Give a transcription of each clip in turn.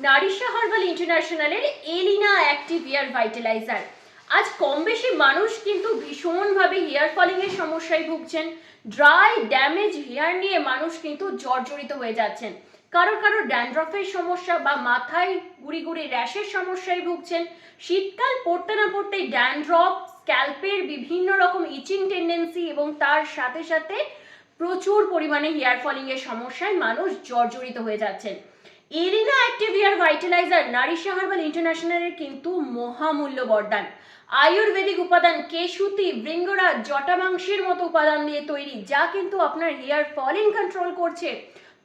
Narisha herbal ইন্টারন্যাশনালের এলিনা active hair vitaliser. আজ কম বেশি মানুষ কিন্তু ভীষণভাবে হেয়ার ফলিং এর সমস্যায় ভুগছেন। ড্রাই ড্যামেজ হেয়ার নিয়ে মানুষ কিন্তু জর্জরিত হয়ে যাচ্ছেন। কারোর কারোর ড্যান্ড্রফের সমস্যা বা মাথায় গুড়ি গুড়ি র্যাশের সমস্যায় ভুগছেন। শীতকাল পড়তে না পড়তেই ড্যান্ড্রফ, স্ক্যাল্পের বিভিন্ন রকম ইচিং টেন্ডেন্সি এবং তার সাথে সাথে প্রচুর পরিমাণে হেয়ার ফলিং এর সমস্যায় মানুষ জর্জরিত হয়ে যাচ্ছেন। এরিনা অ্যাক্টিভ হেয়ার ভাইটালাইজার নারিশা হার্বাল ইন্টারন্যাশনালের কিন্তু মহামূল্য বরদান। আয়ুর্বেদিক উপাদান, কেশুতি, ভৃঙ্গরাজ, জটা মাংসের মতো উপাদান দিয়ে তৈরি, যা কিন্তু আপনার হেয়ার ফলিং কন্ট্রোল করছে।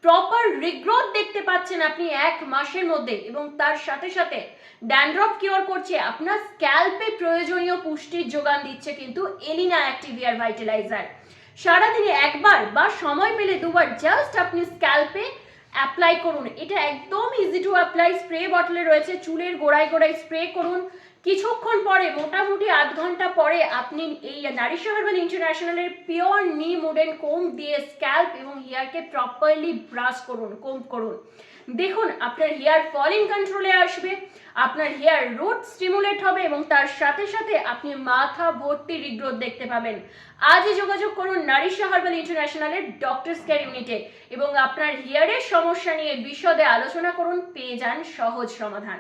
প্রপার রিগ্রোথ দেখতে পাচ্ছেন আপনি 1 মাসের মধ্যে, এবং তার সাথে সাথে ড্যান্ড্রফ কিওর করছে, আপনার স্ক্যাল্পে প্রয়োজনীয় পুষ্টির যোগান দিচ্ছে কিন্তু এলিনা অ্যাক্টিভ হেয়ার ভাইটালাইজার। সারাদিনে একবার বা সময় পেলে দুবার জাস্ট আপনি স্ক্যাল্পে অ্যাপ্লাই করুন। এটা একদম ইজি টু অ্যাপ্লাই। স্প্রে বটলে রয়েছে, চুলের গোড়ায় গোড়ায় স্প্রে করুন। কিছুক্ষণ পরে, মোটামুটি আধ ঘন্টা পরে, আপনি এই নারিশা হার্বাল ইন্টারন্যাশনালের পিওর নিম উডেন কোম দিয়ে স্ক্যাল্প এবং হেয়ারকে প্রপারলি ব্রাশ করুন, কোম করুন। দেখুন আপনার হেয়ার ফলিং কন্ট্রোলে আসবে, আপনার হেয়ার রুট স্টিমুলেট হবে এবং তার সাথে সাথে আপনি মাথা ভর্তি রিগ্রোথ দেখতে পাবেন। আজই যোগাযোগ করুন নারিশা হার্বাল ইন্টারন্যাশনালের ডক্টরস কেয়ার ইউনিটে এবং আপনার হেয়ারের সমস্যা নিয়ে বিশদে আলোচনা করুন, পেয়ে যান সহজ সমাধান।